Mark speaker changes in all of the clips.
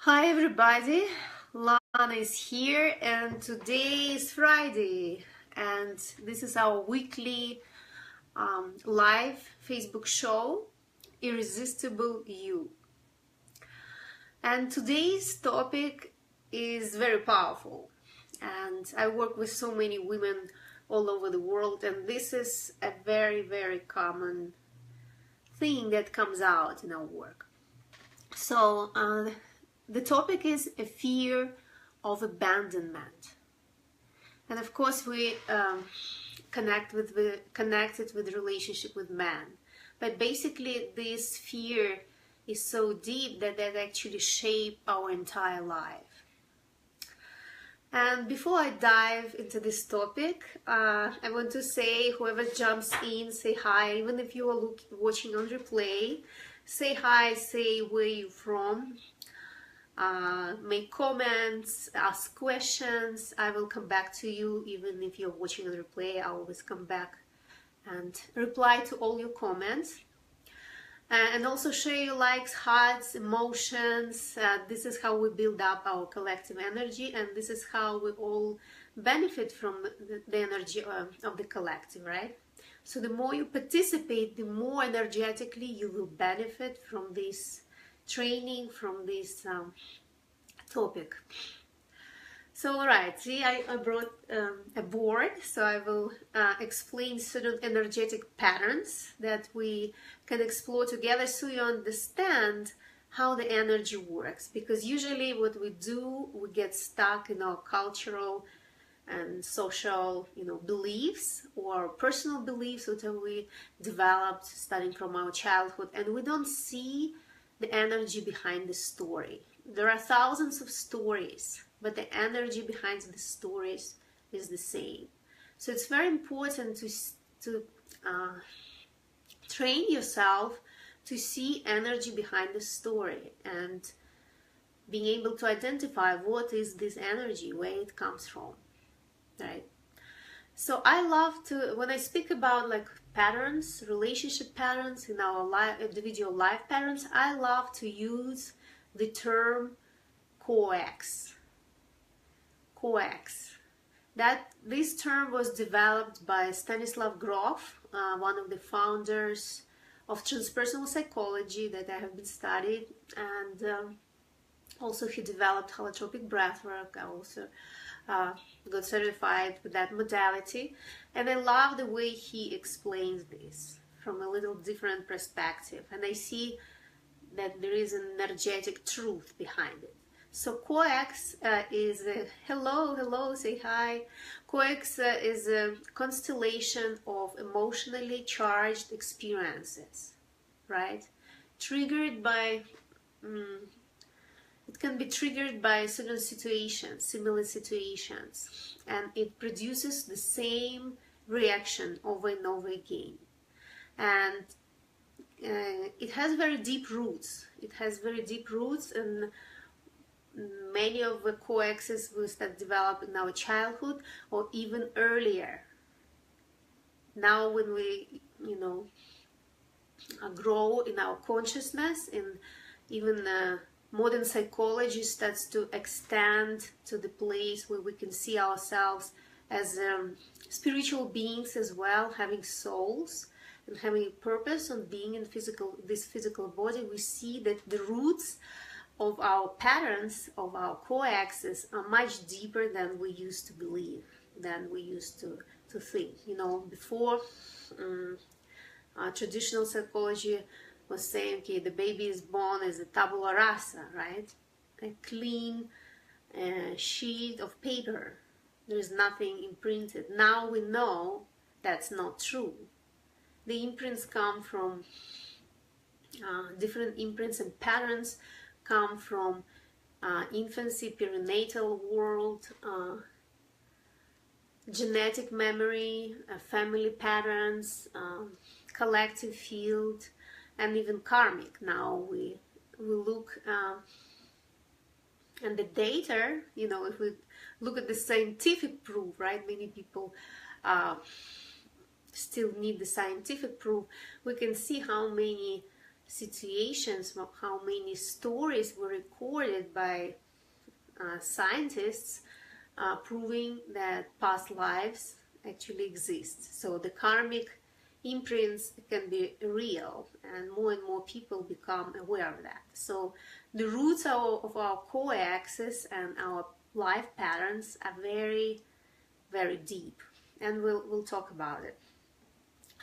Speaker 1: Hi everybody, Lana is here and today is Friday and this is our weekly live Facebook show, Irresistible You. And today's topic is very powerful and I work with so many women all over the world and this is a very common thing that comes out in our work. So the topic is a fear of abandonment, and of course we connected with relationship with man. But basically, this fear is so deep that actually shape our entire life. And before I dive into this topic, I want to say, whoever jumps in, say hi. Even if you are watching on replay, say hi, say where you're from. Make comments, ask questions. I will come back to you. Even if you're watching on replay, I always come back and reply to all your comments. And also share your likes, hearts, emotions. This is how we build up our collective energy, and this is how we all benefit from the energy of the collective, right? So the more you participate, the more energetically you will benefit from this training, from this topic. So alright, see, I brought a board, so I will explain certain energetic patterns that we can explore together so you understand how the energy works. Because usually what we do, we get stuck in our cultural and social, beliefs or personal beliefs that we developed starting from our childhood, and we don't see the energy behind the story. There are thousands of stories, but the energy behind the stories is the same. So it's very important to train yourself to see energy behind the story and being able to identify what is this energy, where it comes from, right? So I love to, when I speak about like patterns, relationship patterns in our individual life patterns, I love to use the term coex. That this term was developed by Stanislav Grof, one of the founders of transpersonal psychology that I have been studied, and also he developed holotropic breathwork. I also got certified with that modality, and I love the way he explains this from a little different perspective, and I see that there is an energetic truth behind it. So coex is hello, say hi. Coex is a constellation of emotionally charged experiences, right? Triggered by it can be triggered by certain situations, similar situations, and it produces the same reaction over and over again. And it has very deep roots. And many of the coexes will start developing in our childhood or even earlier. Now when we, grow in our consciousness, and even modern psychology starts to extend to the place where we can see ourselves as spiritual beings as well, having souls and having a purpose on being in this physical body. We see that the roots of our patterns, of our coexes, are much deeper than we used to believe, than we used to think. Before traditional psychology was saying, okay, the baby is born as a tabula rasa, right? A clean sheet of paper. There's nothing imprinted. Now we know that's not true. The imprints come from different imprints, and patterns come from infancy, perinatal world, genetic memory, family patterns, collective field, and even karmic. Now we look and the data, if we look at the scientific proof, right? Many people still need the scientific proof. We can see how many situations, how many stories were recorded by scientists proving that past lives actually exist. So the karmic imprints can be real, and more people become aware of that. So the roots of our core axis and our life patterns are very, very deep, and we'll talk about it.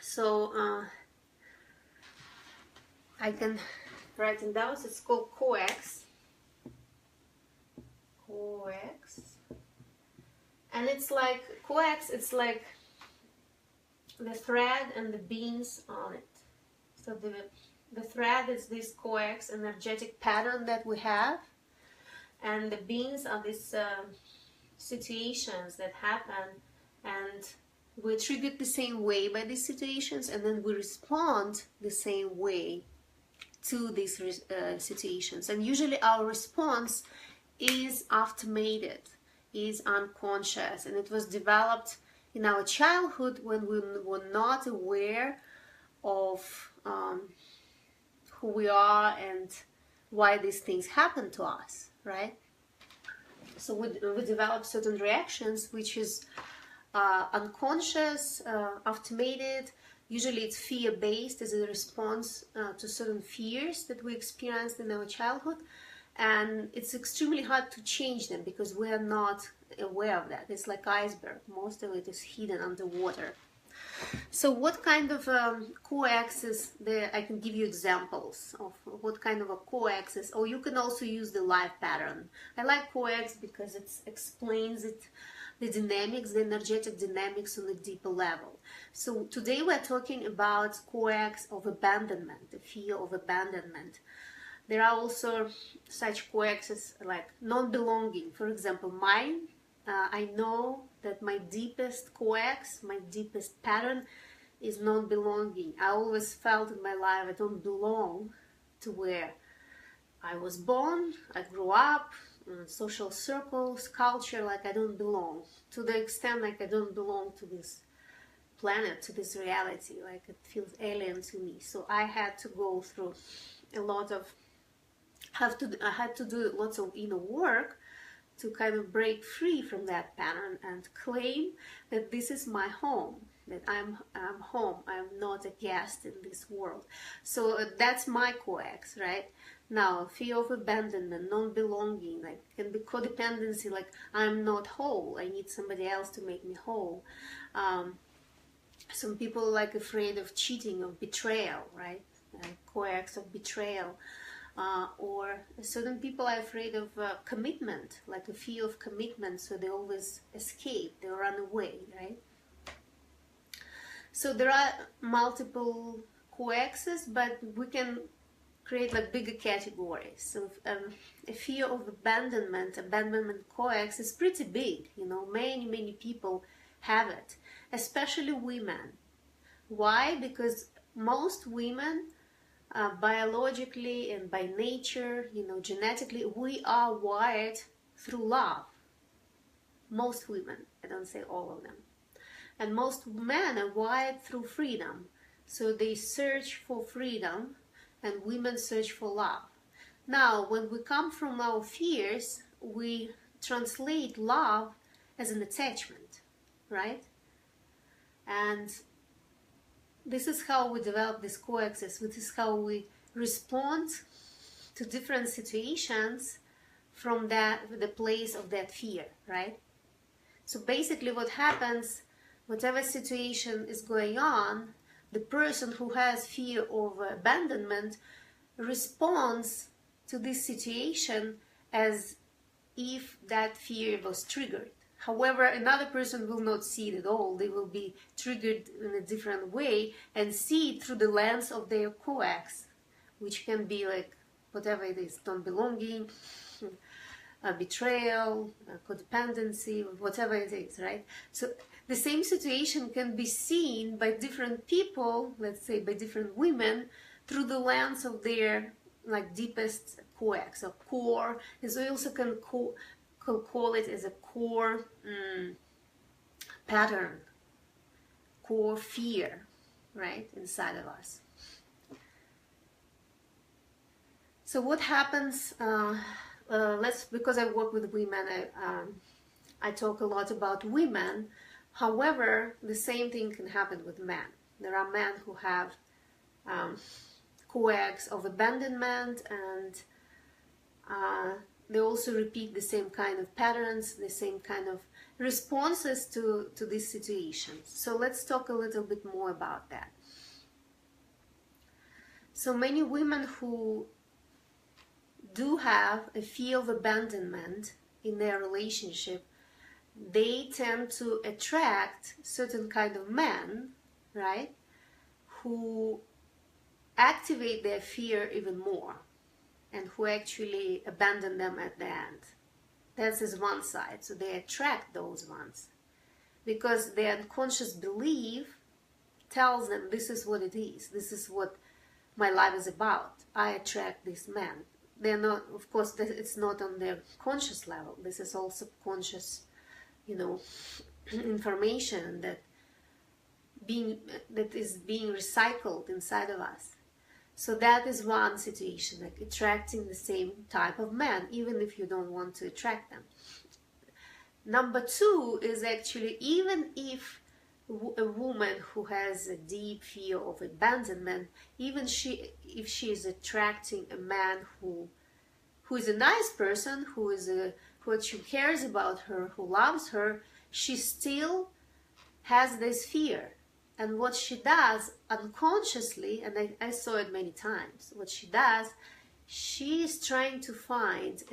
Speaker 1: So I can write it down. It's called coax. Coax. And it's like coax, it's like the thread and the beans on it. So the thread is this coax energetic pattern that we have, and the beans are these situations that happen, and we're triggered the same way by these situations, and then we respond the same way to these situations. And usually our response is automated, is unconscious, and it was developed in our childhood when we were not aware of who we are and why these things happen to us, right? So we develop certain reactions which is unconscious, automated. Usually it's fear-based as a response to certain fears that we experienced in our childhood. And it's extremely hard to change them because we are not aware of that. It's like iceberg. Most of it is hidden underwater. So what kind of co-axis there? I can give you examples of what kind of a co-axis, or you can also use the life pattern. I like co-ax because it explains it, the dynamics, the energetic dynamics on a deeper level. So today we're talking about co-ax of abandonment, the fear of abandonment. There are also such coaxes like non-belonging. For example, mine, I know that my deepest coax, my deepest pattern is non-belonging. I always felt in my life I don't belong to where I was born, I grew up, social circles, culture, like I don't belong. To the extent like I don't belong to this planet, to this reality, like it feels alien to me. So I had to go through a lot of I had to do lots of inner work to kind of break free from that pattern and claim that this is my home, that I'm home, I'm not a guest in this world. So that's my coax, right? Now, fear of abandonment, non-belonging, like can be codependency, like I'm not whole, I need somebody else to make me whole. Some people are like afraid of cheating, of betrayal, right? Coax of betrayal. Or certain people are afraid of commitment, like a fear of commitment, so they always escape, they run away, right? So there are multiple coaxes, but we can create like bigger categories. So a fear of abandonment coax is pretty big, you know, many people have it, especially women. Why? Because most women biologically and by nature, you know, genetically, we are wired through love. Most women, I don't say all of them. And most men are wired through freedom. So they search for freedom, and women search for love. Now, when we come from our fears, we translate love as an attachment, right? And this is how we develop this coaxis. This is how we respond to different situations from the place of that fear, right? So basically what happens, whatever situation is going on, the person who has fear of abandonment responds to this situation as if that fear was triggered. However, another person will not see it at all. They will be triggered in a different way and see it through the lens of their coax, which can be like whatever it is, non-belonging, betrayal, codependency, whatever it is, right? So the same situation can be seen by different people, let's say by different women, through the lens of their like deepest coax or core. And so we also can call it as a core pattern, core fear, right, inside of us. So what happens, because I work with women, I talk a lot about women. However, the same thing can happen with men. There are men who have coax of abandonment, and they also repeat the same kind of patterns, the same kind of responses to these situations. So let's talk a little bit more about that. So many women who do have a fear of abandonment in their relationship, they tend to attract certain kind of men, right, who activate their fear even more and who actually abandon them at the end. That is one side. So they attract those ones because their unconscious belief tells them this is what it is. This is what my life is about. I attract these men. They're not, of course, it's not on their conscious level. This is all subconscious, information that is being recycled inside of us. So that is one situation, like attracting the same type of man, even if you don't want to attract them. Number two is actually, even if a woman who has a deep fear of abandonment, even if she is attracting a man who is a nice person, who actually cares about her, who loves her, she still has this fear. And what she does unconsciously, and I saw it many times, what she does, she is trying to find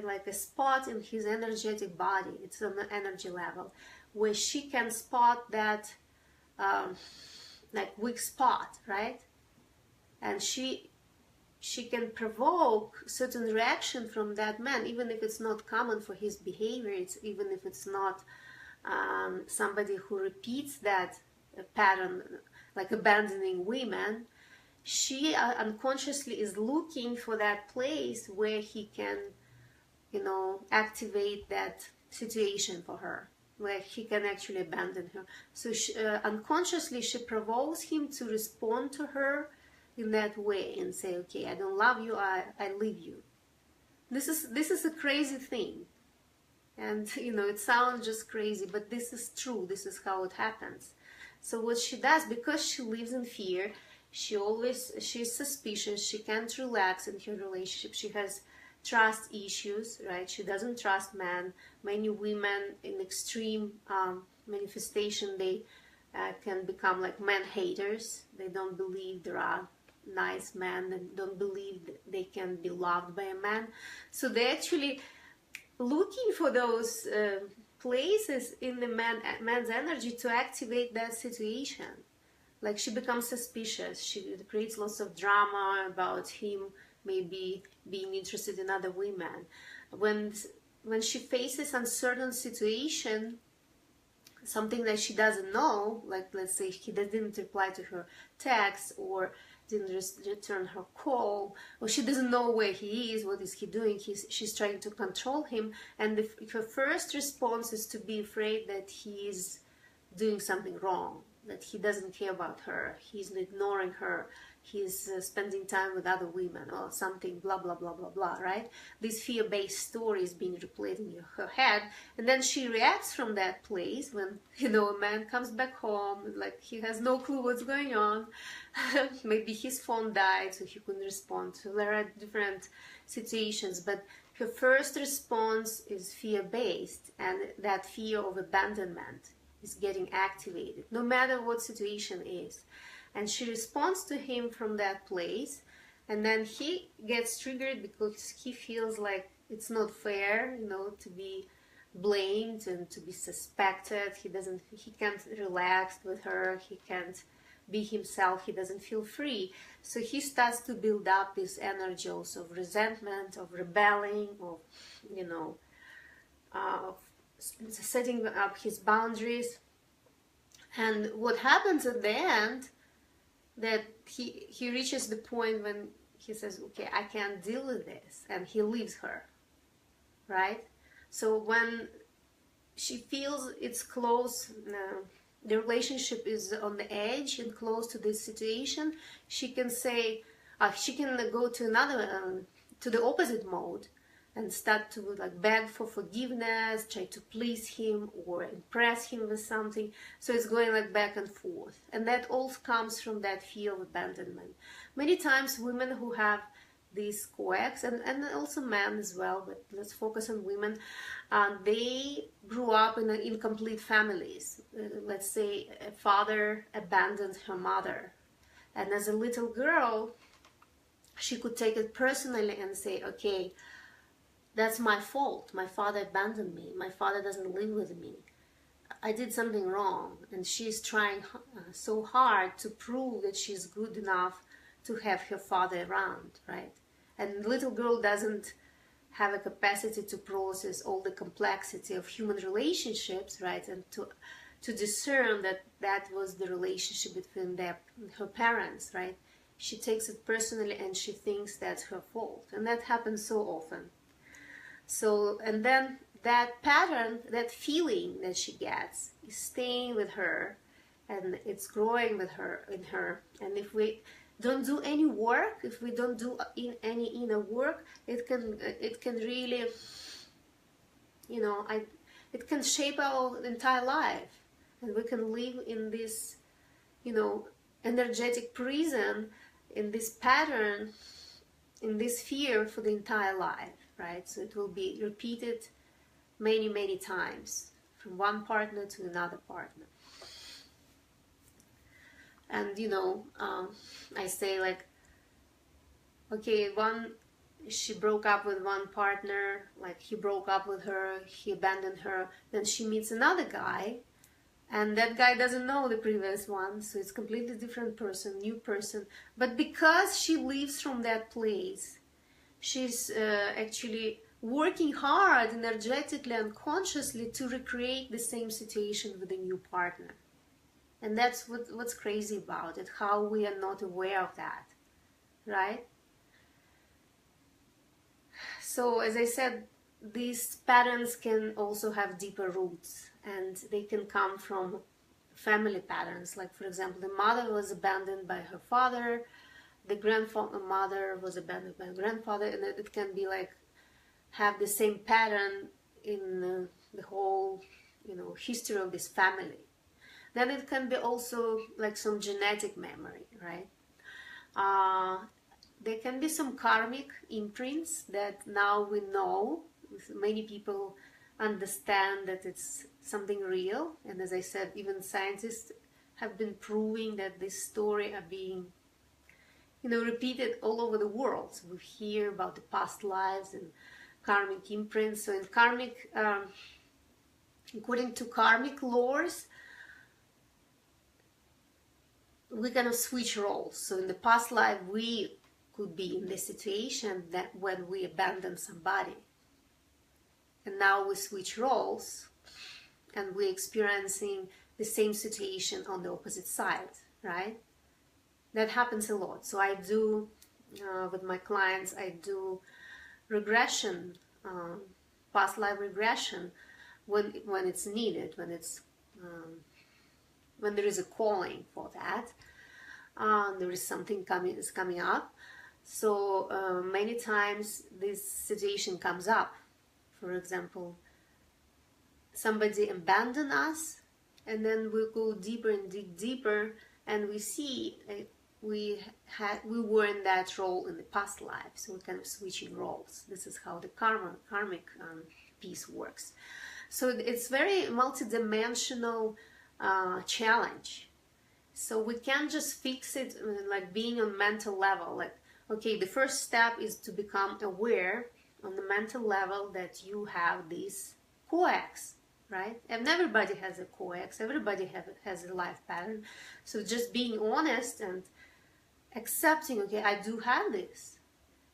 Speaker 1: like a spot in his energetic body, it's on the energy level, where she can spot that like weak spot, right? And she can provoke certain reaction from that man, even if it's not common for his behavior, even if it's not somebody who repeats that pattern, like abandoning women. She unconsciously is looking for that place where he can, activate that situation for her, where he can actually abandon her. So unconsciously she provokes him to respond to her in that way and say, okay, I don't love you, I leave you. This is a crazy thing. And it sounds just crazy, but this is true. This is how it happens. So what she does, because she lives in fear, she's suspicious, she can't relax in her relationship, she has trust issues, right? She doesn't trust men. Many women in extreme manifestation, they can become like man haters. They don't believe there are nice men, and don't believe they can be loved by a man. So they actually looking for those places in the man's energy to activate that situation. Like she becomes suspicious, she creates lots of drama about him maybe being interested in other women. When she faces uncertain situation, something that she doesn't know, like let's say he didn't reply to her text, or didn't return her call, or she doesn't know where he is, what is he doing, she's trying to control him, and her first response is to be afraid that he is doing something wrong, that he doesn't care about her, he's ignoring her, he's spending time with other women or something, blah blah blah blah blah, right? This fear-based story is being replayed in her head, and then she reacts from that place when a man comes back home, like he has no clue what's going on. Maybe his phone died so he couldn't respond. So there are different situations, but her first response is fear-based, and that fear of abandonment is getting activated no matter what situation is. And she responds to him from that place, and then he gets triggered because he feels like it's not fair, to be blamed and to be suspected. He can't relax with her, he can't be himself, he doesn't feel free. So he starts to build up this energy also of resentment, of rebelling, of setting up his boundaries. And what happens at the end, that he reaches the point when he says, okay, I can't deal with this, and he leaves her, right? So when she feels it's close, the relationship is on the edge and close to this situation, she can say, She can go to to the opposite mode and start to like beg for forgiveness, try to please him or impress him with something. So it's going like back and forth. And that all comes from that fear of abandonment. Many times women who have these coex, and also men as well, but let's focus on women, they grew up in incomplete families. Let's say a father abandoned her mother. And as a little girl, she could take it personally and say, okay, that's my fault. My father abandoned me. My father doesn't live with me. I did something wrong. And she's trying so hard to prove that she's good enough to have her father around, right? And little girl doesn't have a capacity to process all the complexity of human relationships, right? And to discern that that was the relationship between her parents, right? She takes it personally and she thinks that's her fault. And that happens so often. So, and then that pattern, that feeling that she gets is staying with her and it's growing with her, in her. And if we don't do any work, if we don't do any inner work, it can really, you know, it can shape our entire life. And we can live in this, you know, energetic prison, in this pattern, in this fear for the entire life, right? So it will be repeated many, many times from one partner to another partner. And, you know, I say like, okay, she broke up with one partner, like he broke up with her, he abandoned her, then she meets another guy, and that guy doesn't know the previous one, so it's a completely different person, new person. But because she lives from that place, she's actually working hard, energetically and consciously to recreate the same situation with a new partner. And that's what's crazy about it, how we are not aware of that, right? So as I said, these patterns can also have deeper roots, and they can come from family patterns. Like, for example, the mother was abandoned by her father, the grandmother was abandoned by her grandfather, and it can be like have the same pattern in the whole, you know, history of this family. Then it can be also like some genetic memory, right? There can be some karmic imprints that now we know. Many people understand that it's something real. And as I said, even scientists have been proving that this story are being, you know, repeated all over the world. So we hear about the past lives and karmic imprints. So in karmic, according to karmic laws, we kind of switch roles. So in the past life, we could be in the situation that when we abandon somebody. And now we switch roles and we're experiencing the same situation on the opposite side, right? That happens a lot. So I do, with my clients, I do regression, past life regression when it's needed, when there is a calling for that. There is something coming up. So many times this situation comes up. For example, somebody abandoned us, and then we go deeper and dig deeper, and we see we were in that role in the past life. So we're kind of switching roles. This is how the karmic piece works. So it's very multidimensional challenge. So we can't just fix it like being on mental level. Like, okay, the first step is to become aware on the mental level that you have this coex, right? And everybody has a coex. Everybody has a life pattern. So just being honest and accepting, okay, I do have this.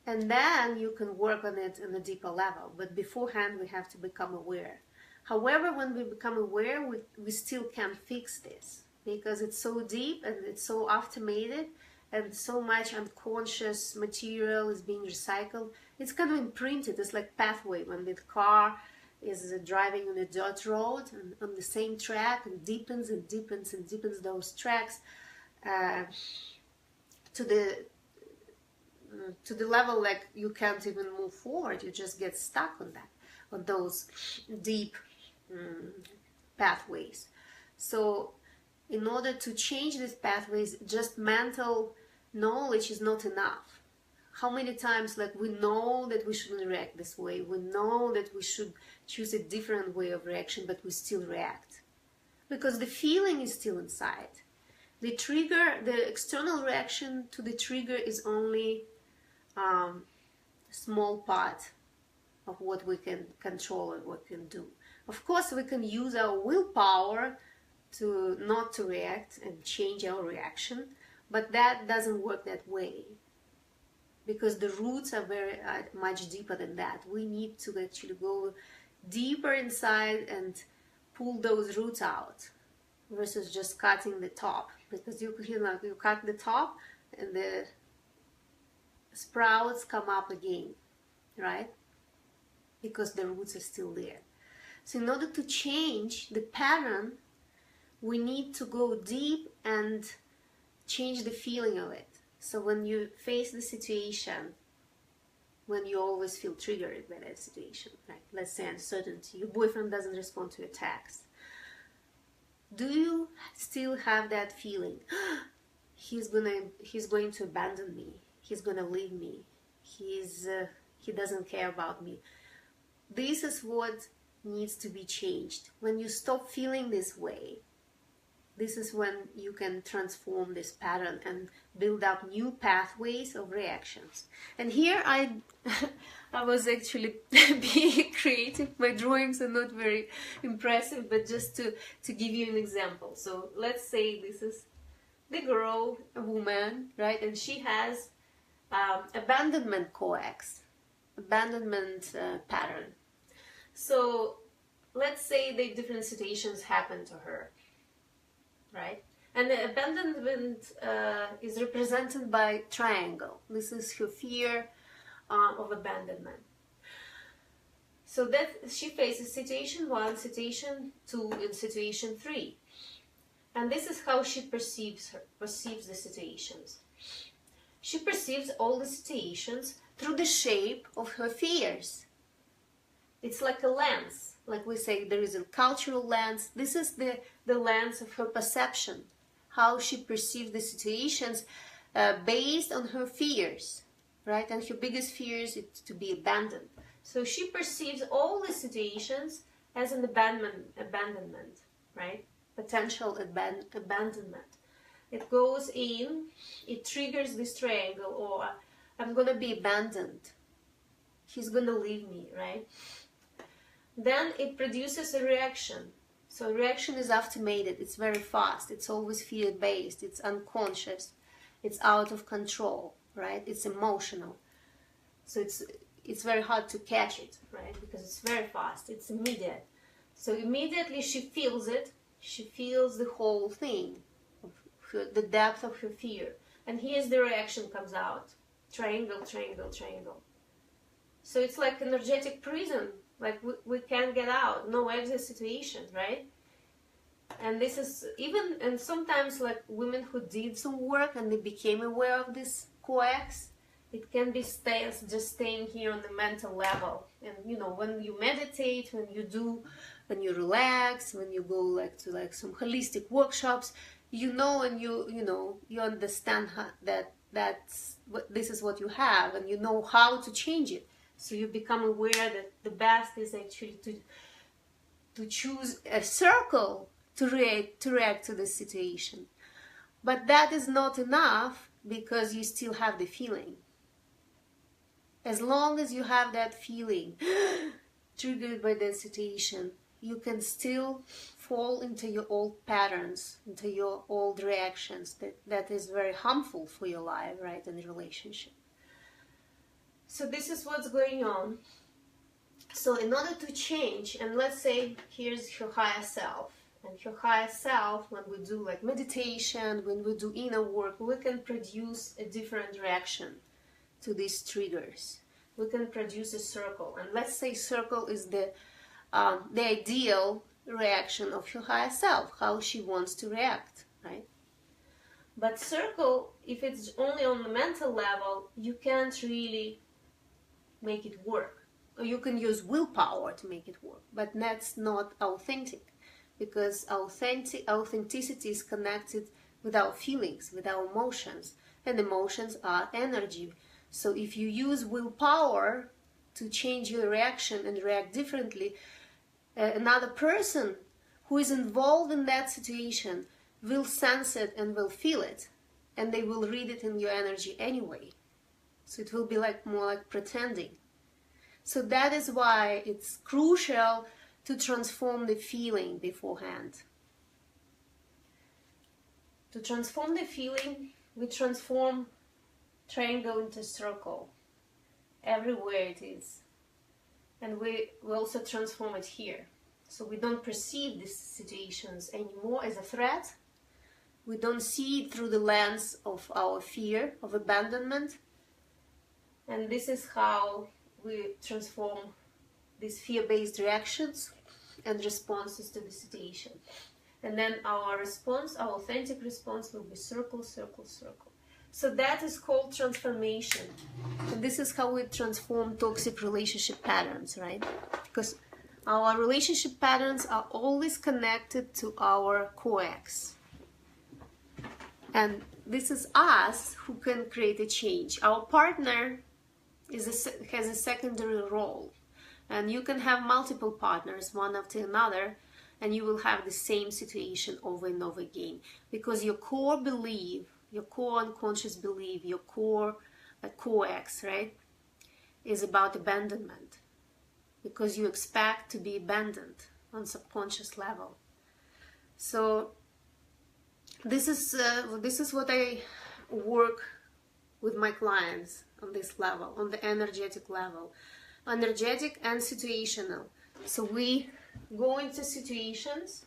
Speaker 1: And then you can work on it on a deeper level. But beforehand, we have to become aware. However, when we become aware, we still can't fix this because it's so deep and it's so automated and so much unconscious material is being recycled. It's kind of imprinted. It's like pathway when the car is driving on a dirt road and on the same track and deepens and deepens and deepens those tracks to the to the level like you can't even move forward. You just get stuck on that, on those deep pathways. So in order to change these pathways, just mental knowledge is not enough. How many times, like, we know that we shouldn't react this way, we know that we should choose a different way of reaction, but we still react because the feeling is still inside. The trigger, the external reaction to the trigger is only a small part of what we can control and what we can do. Of course, we can use our willpower to not to react and change our reaction, but that doesn't work that way because the roots are very much deeper than that. We need to actually go deeper inside and pull those roots out versus just cutting the top, because you cut the top and the sprouts come up again, right? Because the roots are still there. So in order to change the pattern, we need to go deep and change the feeling of it. So when you face the situation, when you always feel triggered by that situation, like let's say uncertainty, your boyfriend doesn't respond to your text, do you still have that feeling? He's going to abandon me. He's gonna leave me. He doesn't care about me. This is what needs to be changed. When you stop feeling this way, this is when you can transform this pattern and build up new pathways of reactions. And here I was actually being creative. My drawings are not very impressive, but just to give you an example. So let's say this is the girl, a woman, right? And she has abandonment coax, abandonment pattern. So let's say the different situations happen to her, right? And the abandonment is represented by triangle. This is her fear of abandonment. So that she faces situation 1, situation 2, and situation 3. And this is how she perceives the situations. She perceives all the situations through the shape of her fears. It's like a lens. Like we say, there is a cultural lens. This is the lens of her perception, how she perceives the situations based on her fears, right? And her biggest fears is to be abandoned. So she perceives all the situations as an abandonment, right? Potential abandonment. It goes in, it triggers this triangle, or I'm gonna be abandoned. He's gonna leave me, right? Then it produces a reaction. So reaction is automated, it's very fast, it's always fear-based, it's unconscious, it's out of control, right? It's emotional. So it's very hard to catch it, right? Because it's very fast, it's immediate. So immediately she feels it, she feels the whole thing, the depth of her fear. And here's the reaction comes out. Triangle, triangle, triangle. So it's like energetic prison. Like we can't get out, no exit situation, right? And this is even, and sometimes like women who did some work and they became aware of this coax, it can be just staying here on the mental level. And you know, when you meditate, when you relax, when you go like to like some holistic workshops, you know, and you understand this is what you have, and you know how to change it. So you become aware that the best is actually to choose a circle to react to the situation. But that is not enough because you still have the feeling. As long as you have that feeling triggered by that situation, you can still fall into your old patterns, into your old reactions. That is very harmful for your life, right, and relationship. So this is what's going on. So in order to change, and let's say here's your higher self, and your higher self, when we do like meditation, when we do inner work, we can produce a different reaction to these triggers. We can produce a circle, and let's say circle is the ideal reaction of your higher self, how she wants to react, right? But circle, if it's only on the mental level, you can't really make it work. Or you can use willpower to make it work, but that's not authentic, because authenticity is connected with our feelings, with our emotions, and emotions are energy. So if you use willpower to change your reaction and react differently, another person who is involved in that situation will sense it and will feel it, and they will read it in your energy anyway. So it will be like more like pretending. So that is why it's crucial to transform the feeling beforehand. To transform the feeling, we transform triangle into circle everywhere it is. And we also transform it here. So we don't perceive these situations anymore as a threat. We don't see it through the lens of our fear of abandonment. And this is how we transform these fear-based reactions and responses to the situation. And then our response, our authentic response, will be circle, circle, circle. So that is called transformation. And this is how we transform toxic relationship patterns, right? Because our relationship patterns are always connected to our co-ex. And this is us who can create a change. Our partner has a secondary role. And you can have multiple partners, one after another, and you will have the same situation over and over again. Because your core belief, your core unconscious belief, your core co-ex, right, is about abandonment. Because you expect to be abandoned on subconscious level. So this is what I work with my clients on this level, on the energetic level. Energetic and situational. So we go into situations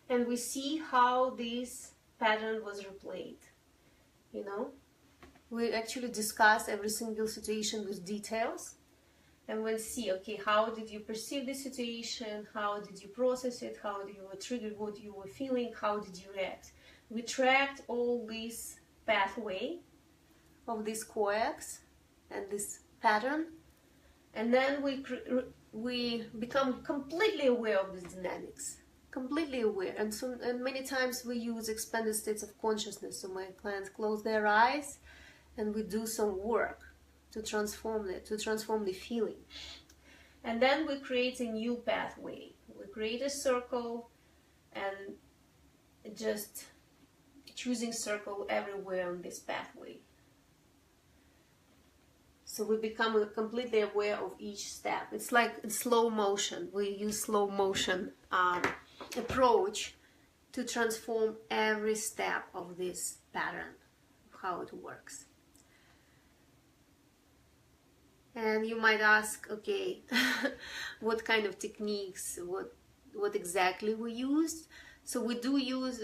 Speaker 1: and we see how this pattern was replayed. You know, we actually discuss every single situation with details, and we'll see, okay, how did you perceive the situation, how did you process it, how did you were triggered, what you were feeling, how did you react. We tracked all this pathway of this co-ex and this pattern, and then we become completely aware of these dynamics, completely aware. And many times we use expanded states of consciousness. So my clients close their eyes and we do some work to transform it, to transform the feeling. And then we create a new pathway. We create a circle and just choosing circle everywhere on this pathway. So we become completely aware of each step. It's like in slow motion. We use slow motion approach to transform every step of this pattern, how it works. And you might ask, okay, what kind of techniques, what exactly we used? So we do use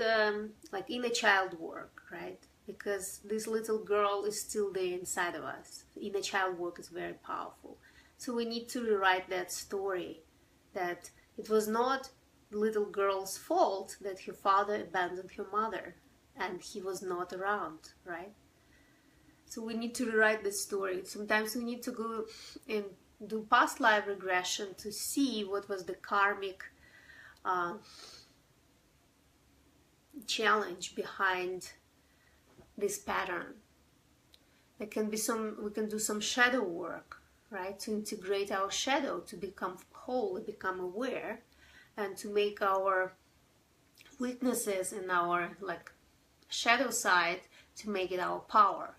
Speaker 1: like inner child work, right? Because this little girl is still there inside of us. Inner child work is very powerful. So we need to rewrite that story, that it was not the little girl's fault that her father abandoned her mother and he was not around, right? So we need to rewrite this story. Sometimes we need to go and do past life regression to see what was the karmic challenge behind this pattern. There can be we can do some shadow work, right? To integrate our shadow, to become whole, become aware, and to make our weaknesses in our shadow side, to make it our power,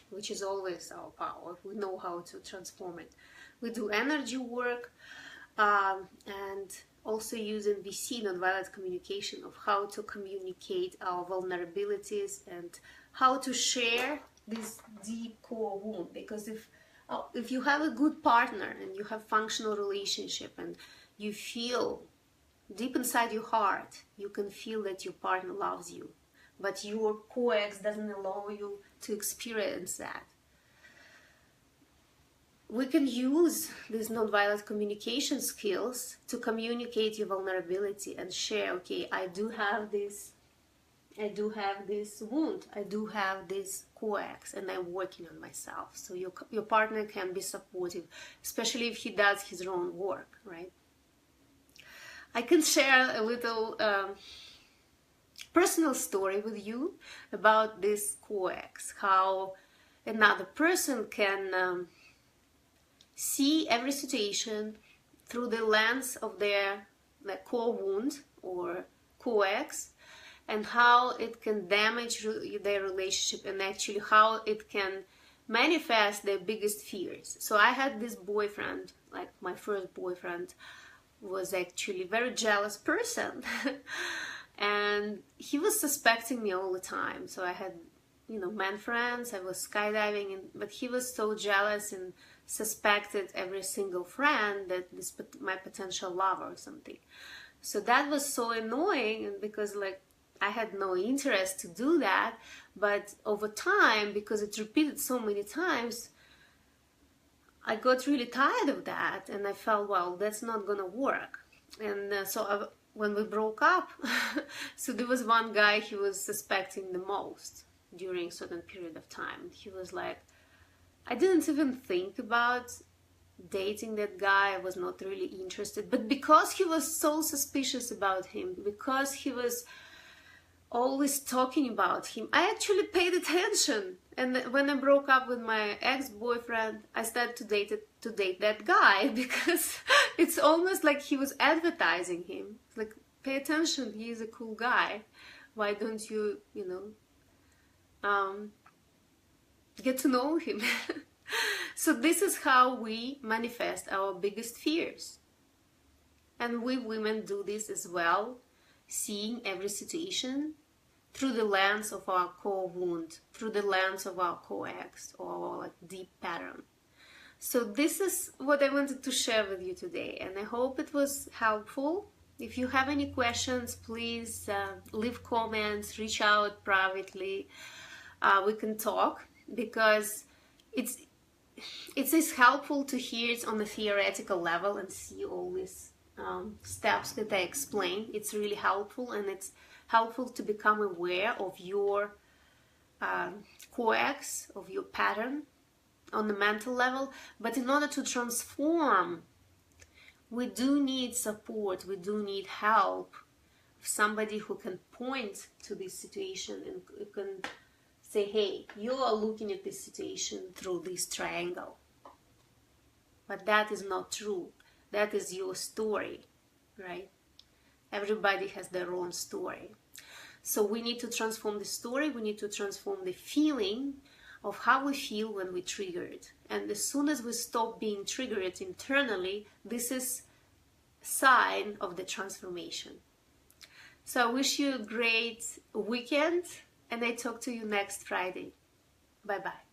Speaker 1: which is always our power. We know how to transform it. We do energy work and also use NVC, nonviolent communication, of how to communicate our vulnerabilities and how to share this deep core wound. Because if you have a good partner and you have functional relationship and you feel deep inside your heart, you can feel that your partner loves you, but your co-ex doesn't allow you to experience that. We can use these nonviolent communication skills to communicate your vulnerability and share, okay, I do have this I do have this wound, I do have this coax, and I'm working on myself. So your partner can be supportive, especially if he does his own work, right? I can share a little personal story with you about this coax, how another person can see every situation through the lens of their core wound or coax, and how it can damage their relationship, and actually how it can manifest their biggest fears. So I had this boyfriend, like my first boyfriend was actually a very jealous person and he was suspecting me all the time. So I had, man friends, I was skydiving, but he was so jealous and suspected every single friend that this my potential lover or something. So that was so annoying, and because I had no interest to do that, but over time, because it repeated so many times, I got really tired of that, and I felt, well, that's not gonna work. And when we broke up, so there was one guy he was suspecting the most during a certain period of time. He was like, I didn't even think about dating that guy. I was not really interested, but because he was so suspicious about him, because he was always talking about him, I actually paid attention. And when I broke up with my ex-boyfriend, I started to date that guy, because it's almost like he was advertising him. It's like, pay attention, he's a cool guy. Why don't you, get to know him? So this is how we manifest our biggest fears. And we women do this as well, seeing every situation through the lens of our core wound, through the lens of our coax or our deep pattern. So this is what I wanted to share with you today, and I hope it was helpful. If you have any questions, please leave comments, reach out privately. We can talk, because it's helpful to hear it on a theoretical level and see all these steps that I explain. It's really helpful, and it's helpful to become aware of your coax, of your pattern on the mental level. But in order to transform, we do need support, we do need help, somebody who can point to this situation and who can say, hey, you are looking at this situation through this triangle. But that is not true. That is your story, right? Everybody has their own story. So we need to transform the story, we need to transform the feeling of how we feel when we're triggered. And as soon as we stop being triggered internally, this is a sign of the transformation. So I wish you a great weekend, and I talk to you next Friday. Bye-bye.